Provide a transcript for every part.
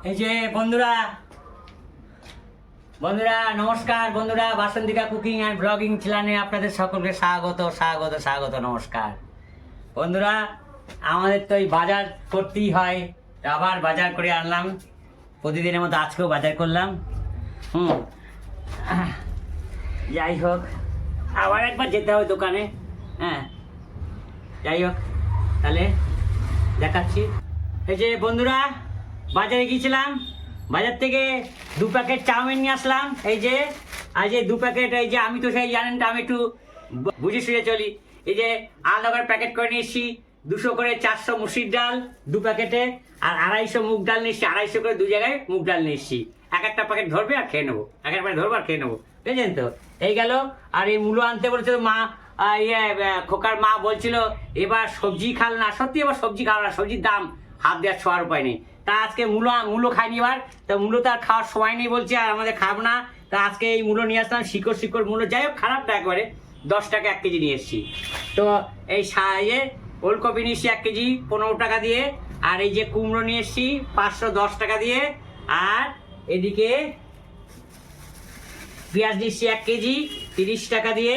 এই যে বন্ধুরা বন্ধুরা নমস্কার বন্ধুরা, বাসন্তিকা কুকিং অ্যান্ড ব্লগিং চ্যানেলে আপনাদের সকলকে স্বাগত স্বাগত স্বাগত নমস্কার বন্ধুরা। আমাদের তো এই বাজার করতেই হয়, আবার বাজার করে আনলাম। প্রতিদিনের মতো আজকেও বাজার করলাম। যাই হোক, আবার একবার যেতে হবে দোকানে। হ্যাঁ, যাই হোক, তাহলে দেখাচ্ছি। এই যে বন্ধুরা, বাজারে গিয়েছিলাম, বাজার থেকে 2 প্যাকেট চাউমিন নিয়ে আসলাম। এই যে আর যে 2 প্যাকেট, এই যে আমি তো সেই জানেন তো, আমি একটু বুঝে সুঝে চলি। এই যে আলাদা করে প্যাকেট করে নিয়ে এসেছি, 200 করে 400 মুসুর ডাল 2 প্যাকেটে, আর 250 মুগ ডাল নিয়ে এসেছি, 250 করে 2 জায়গায় মুগ ডাল নিয়ে এসেছি। একটা প্যাকেট ধরবে আর খেয়ে নেবো, একটা প্যাকেট ধরবো আর খেয়ে নেবো, বুঝলেন তো। এই গেল। আর এই মূলো আনতে বলেছিল মা, খোকার মা বলছিল এবার সবজি খাল না। সত্যি এবার সবজি খাওয়া না, সবজির দাম হাত দেওয়ার ছোঁয়ার উপায় নেই। তা আজকে মূলো খাইনি এবার, তা মূলো তো আর খাওয়ার সময় নেই বলছে, আর আমাদের খাবো না। তা আজকে এই মূলো নিয়ে আসলাম, শিকড় মূলো। যাই হোক, খারাপ না একবারে। 10 টাকা 1 কেজি নিয়ে এসেছি। তো এই ওলকপি নিয়ে এসেছি 1 কেজি 15 টাকা দিয়ে। আর এই যে কুমড়ো নিয়ে এসেছি 510 টাকা দিয়ে। আর এদিকে পেঁয়াজ নিয়ে এসেছি 1 কেজি 30 টাকা দিয়ে।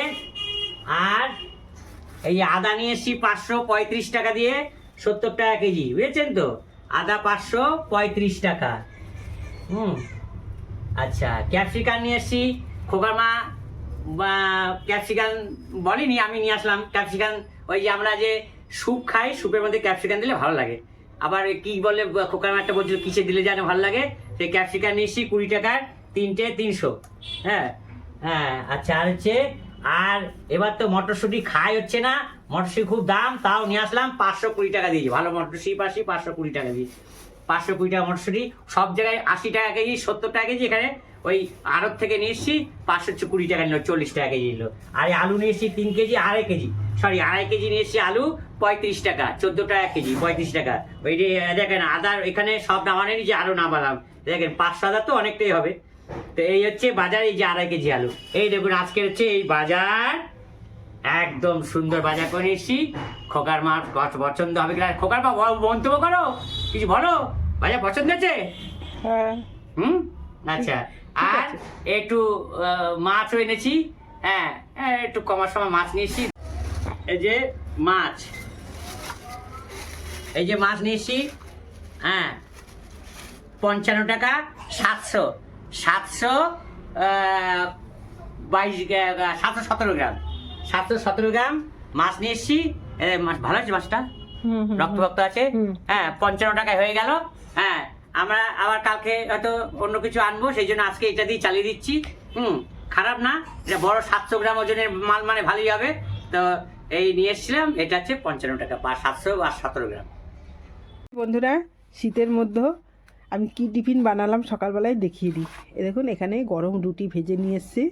আর এই আদা নিয়ে এসেছি 535 টাকা দিয়ে, 70 টাকা কেজি, বুঝেছেন তো। আদা 535 টাকা। আচ্ছা, ক্যাপসিকাম নিয়ে এসেছি। খোকার মা ক্যাপসিকাম বলেনি, আমি নিয়ে আসলাম ক্যাপসিকাম। ওই যে আমরা যে স্যুপ খাই, স্যুপের মধ্যে ক্যাপসিকাম দিলে ভালো লাগে। আবার কি বলে খোকার মা একটা বলছিল কিসে দিলে যেন ভালো লাগে। সেই ক্যাপসিকাম নিয়ে এসেছি 20 টাকার 3টে 300। হ্যাঁ হ্যাঁ, আচ্ছা। আর হচ্ছে, আর এবার তো মটরশুঁটি খাই হচ্ছে না, মটরশুঁটি খুব দাম, তাও নিয়ে আসলাম 520 টাকা দিয়েছি। ভালো মটরশুঁটি 520 টাকা দিয়েছি। 520 টাকা মটরশুঁটি। সব জায়গায় 80 টাকা কেজি, 70 টাকা কেজি। এখানে ওই আড়ত থেকে নিয়ে এসেছি 520 টাকা নিল, 40 টাকা কেজি নিল। আর আলু নিয়ে এসেছি 3 কেজি, আড়াই কেজি নিয়ে এসেছি আলু 35 টাকা, 14 টাকা কেজি, 35 টাকা। ওই যে দেখেন আদার এখানে সব নামানে নিচে, আরও নামালাম। দেখেন 500 আদা তো অনেকটাই হবে। তো এই হচ্ছে বাজার। এই যে 2.5 কেজি আলু। এই দেখুন আজকে হচ্ছে এই বাজার, একদম সুন্দর বাজার করে এসেছি। খোকার মার পছন্দ হবে কিনা, খোকার মা মন্তব্য করো, কিছু বলো। বাজার পছন্দ আছে? হ্যাঁ। আচ্ছা। আর একটু মাছও এনেছি। হ্যাঁ, একটু কমার সময় মাছ নিয়েছি। এই যে মাছ, এই যে মাছ নিয়েছি। হ্যাঁ, 55 টাকা 717 গ্রাম 717 গ্রাম মাছ নিয়ে এসছি। মাছ ভালো আছে, মাছটা রক্ত আছে। হ্যাঁ, 55 টাকায় হয়ে গেল। হ্যাঁ, আমরা আবার কালকে হয়তো অন্য কিছু আনবো, সেই জন্য আজকে এটা দিয়ে চালিয়ে দিচ্ছি। খারাপ না, এটা বড় 700 গ্রাম ওজনের মাল, মানে ভালোই হবে। তো এই নিয়ে এসেছিলাম, এটা হচ্ছে 55 টাকা 717 গ্রাম। বন্ধুরা, শীতের মধ্যে আমি কি টিফিন বানালাম সকালবেলায় দেখিয়ে দিই। এ দেখুন, এখানে গরম রুটি ভেজে নিয়ে এসেছি।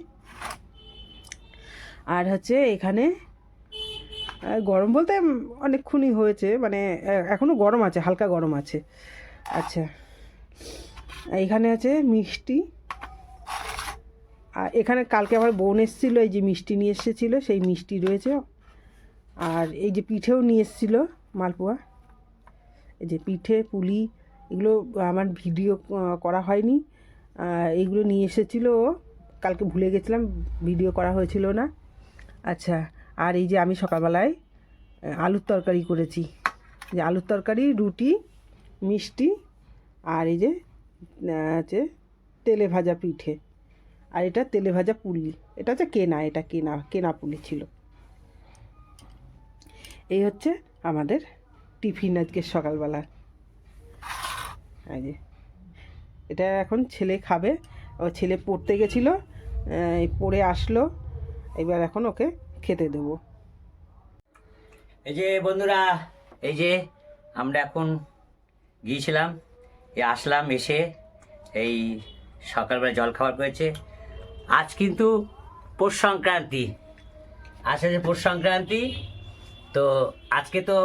আর হচ্ছে এখানে গরম বলতে অনেকক্ষণই হয়েছে, মানে এখনও গরম আছে, হালকা গরম আছে। আচ্ছা, এখানে আছে মিষ্টি। আর এখানে কালকে আমার বোন এসেছিলো, এই যে মিষ্টি নিয়ে এসেছিলো, সেই মিষ্টি রয়েছে। আর এই যে পিঠেও নিয়ে এসেছিলো, মালপোয়া। এই যে পিঠে পুলি, এগুলো আমার ভিডিও করা হয়নি। এইগুলো নিয়ে এসেছিলো, কালকে ভুলে গেছিলাম, ভিডিও করা হয়েছিল না। আচ্ছা, আর এই যে আমি সকালবেলায় আলুর তরকারি করেছি। যে আলুর তরকারি, রুটি, মিষ্টি, আর এই যে আছে তেলে ভাজা পিঠে। আর এটা তেলে ভাজা পুলি, এটা হচ্ছে এটা কেনা পুলি ছিল। এই হচ্ছে আমাদের টিফিন আজকে সকালবেলা। এই যে এটা এখন ছেলে খাবে। ও ছেলে পড়তে গেছিলো, পড়ে আসলো, এবার এখন ওকে খেতে দেবো। এই যে বন্ধুরা, এই যে আমরা এখন গিয়েছিলাম, আসলাম, এসে এই সকালবেলা জল খাবার করেছে। আজ কিন্তু পৌষ সংক্রান্তি, আসে যে পৌষ সংক্রান্তি। তো আজকে তো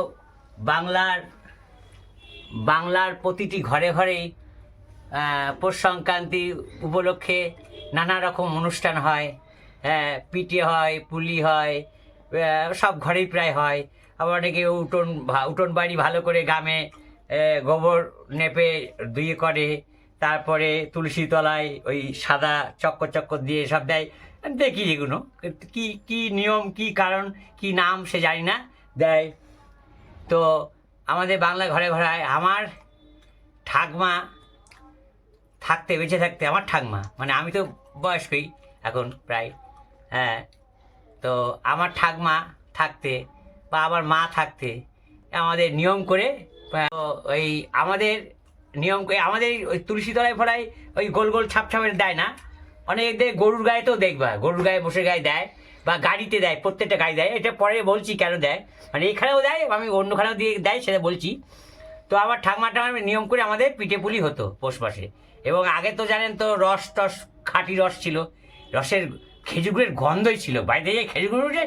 বাংলার প্রতিটি ঘরে ঘরেই পৌষ সংক্রান্তি উপলক্ষে নানা রকম অনুষ্ঠান হয়। পিঠে হয়, পুলি হয়, সব ঘরেই প্রায় হয়। আবার অনেকে উঠোন বাড়ি ভালো করে গ্রামে গোবর নেপে ধুয়ে করে, তারপরে তুলসী তলায় ওই সাদা চক্কর চক্কর দিয়ে সব দেয়, দেখি এগুলো কি কি নিয়ম, কি কারণ, কি নাম সে জানি না, দেয়। তো আমাদের বাংলা ঘরে ঘরে আমার ঠাকমা থাকতে, বেঁচে থাকতে, আমার ঠাকমা মানে আমি তো বয়স্কই এখন প্রায়, হ্যাঁ, তো আমার ঠাকমা থাকতে বা আমার মা থাকতে আমাদের নিয়ম করে, তো ওই আমাদের নিয়ম করে আমাদের ওই তুলসী তলায় ফলায় ওই গোল গোল ছাপ ছাপের দেয় না, অনেক দেয় গরুর গায়েতেও দেখবা, গরুর গায়ে বসে গায়ে দেয় বা গাড়িতে দেয়, প্রত্যেকটা গাড়ি দেয়। এটা পরে বলছি কেন দেয়, মানে এখানেও দেয়, আমি অন্যখানেও দিয়ে দেয়, সেটা বলছি। তো আমার ঠাকমাটা নিয়ম করে আমাদের পিঠে পুলি হতো পৌষ মাসে। এবং আগে তো জানেন তো রস টস, খাঁটি রস ছিল, রসের খেজুরের গন্ধই ছিল, বাড়িতে যে খেজুর উঠে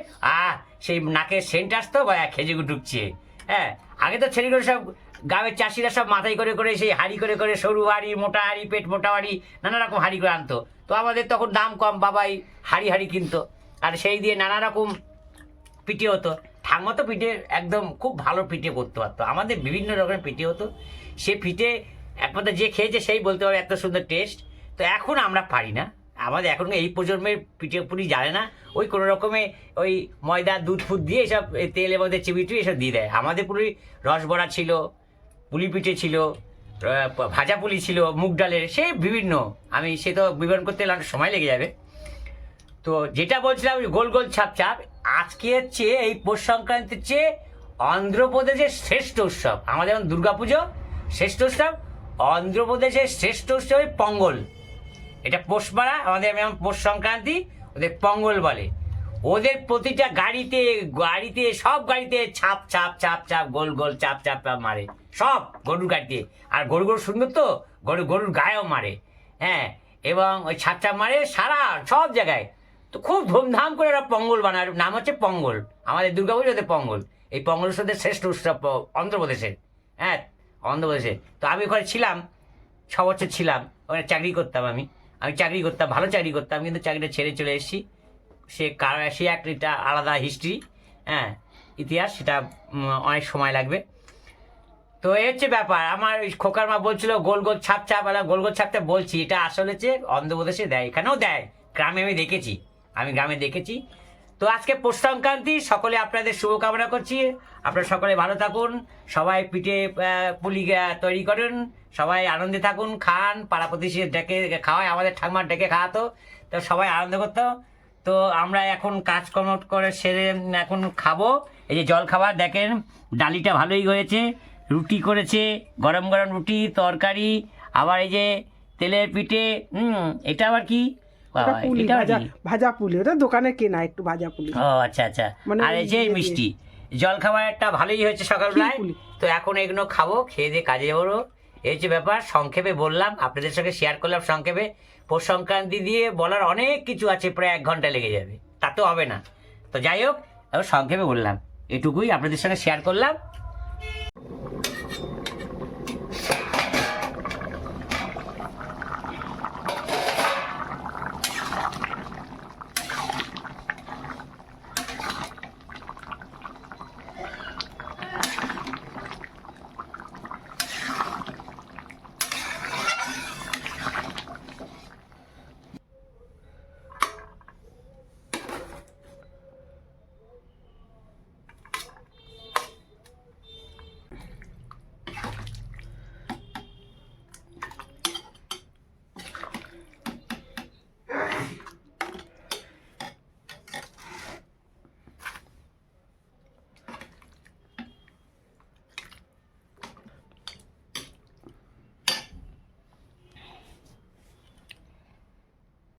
সেই নাকের সেন্ট আসতো বা খেজুর ঢুকছে। হ্যাঁ, আগে তো ছেলেগুলো সব গ্রামের চাষিরা সব মাথায় করে করে সেই হাঁড়ি করে করে, সরু হাঁড়ি, মোটা হাঁড়ি, পেট মোটা হাঁড়ি, নানা রকম হাঁড়ি করে আনতো। তো আমাদের তখন দাম কম, বাবাই হাঁড়ি হাঁড়ি কিনতো, আর সেই দিয়ে নানা রকম পিঠে হতো। ঠাকমা তো পিঠে একদম খুব ভালো পিঠে করতে পারতো, আমাদের বিভিন্ন রকমের পিঠে হতো। সে পিঠে একমাত্র যে খেয়েছে সেই বলতে পারে এত সুন্দর টেস্ট। তো এখন আমরা পারি না, আমাদের এখন এই প্রজন্মের পিঠে পুলি জানে না, ওই কোনো রকমে ওই ময়দা দুধ ফুট দিয়ে এসব তেলের মধ্যে চিবিটি এসব দিয়ে দেয়। আমাদের পুলি রসবড়া ছিল, পুলি পিঠে ছিল, ভাজা পুলি ছিল মুগ ডালের, সে বিভিন্ন, আমি সে তো বিবরণ করতে গেলে অনেক সময় লেগে যাবে। তো যেটা বলছিলাম ওই গোল গোল ছাপ ছাপ, আজকে হচ্ছে এই পৌষ সংক্রান্তির চেয়ে অন্ধ্রপ্রদেশের শ্রেষ্ঠ উৎসব। আমাদের যেমন দুর্গাপুজো শ্রেষ্ঠ উৎসব, অন্ধ্রপ্রদেশের শ্রেষ্ঠ উৎসব ওই পঙ্গল। এটা পৌষ মারা, আমাদের যেমন পৌষ সংক্রান্তি, ওদের পঙ্গল বলে। ওদের প্রতিটা গাড়িতে গাড়িতে সব গাড়িতে ছাপ ছাপ ছাপ ছাপ গোল গোল চাপ চাপ মারে, সব গরুর গাড়িতে। আর গরু সুন্দর তো, গরুর গায়েও মারে, হ্যাঁ, এবং ওই ছাপ ছাপ মারে সারা সব জায়গায়। তো খুব ধুমধাম করে ওরা পঙ্গল বানায়, নাম হচ্ছে পঙ্গল। আমাদের দুর্গাপুজো ওদের পঙ্গল। এই পঙ্গল উৎসবের শ্রেষ্ঠ উৎসব অন্ধ্রপ্রদেশের, হ্যাঁ, অন্ধ্রপ্রদেশে। তো আমি ওখানে ছিলাম, 6 বছর ছিলাম ওখানে, চাকরি করতাম আমি চাকরি করতাম, ভালো চাকরি করতাম, কিন্তু চাকরিটা ছেড়ে চলে এসেছি। সে একটা আলাদা হিস্ট্রি, হ্যাঁ, ইতিহাস, সেটা অনেক সময় লাগবে। তো এই হচ্ছে ব্যাপার। আমার ওই খোকার মা বলছিল গোল গোল ছাপ ছাপ, গোল গোল ছাপটা বলছি, এটা আসলে হচ্ছে অন্ধ্রপ্রদেশে দেয়, এখানেও দেয়, গ্রামে আমি গ্রামে দেখেছি। তো আজকে পৌষ সংক্রান্তি, সকলে আপনাদের শুভকামনা করছি। আপনারা সকলে ভালো থাকুন, সবাই পিঠে পুলি তৈরি করুন, সবাই আনন্দে থাকুন, খান, পাড়া প্রতিবেশী ডেকে খাওয়ায়, আমাদের ঠাকুমার ডেকে খাওয়াতো, তো সবাই আনন্দ করতো। তো আমরা এখন কাজকর্ম করে সেরে এখন খাবো। এই যে জল খাবার দেখেন, ডালিটা ভালোই হয়েছে, রুটি করেছে, গরম গরম রুটি, তরকারি, আবার এই যে তেলের পিঠে, এটা আবার কি, ভাজা পুলি, ওটা দোকানে কেনা একটু ভাজা পুলি। ও আচ্ছা আচ্ছা, আর এই যে মিষ্টি জল খাবার একটা ভালোই হয়েছে সকালবেলায়। তো এখন এগুলো খাবো, খেয়ে দিয়ে কাজে যাবো। এই হচ্ছে ব্যাপার, সংক্ষেপে বললাম, আপনাদের সঙ্গে শেয়ার করলাম সংক্ষেপে। পৌষ সংক্রান্তি দিয়ে বলার অনেক কিছু আছে, প্রায় 1 ঘন্টা লেগে যাবে, তা তো হবে না। তো যাই হোক, সংক্ষেপে বললাম, এটুকুই আপনাদের সঙ্গে শেয়ার করলাম।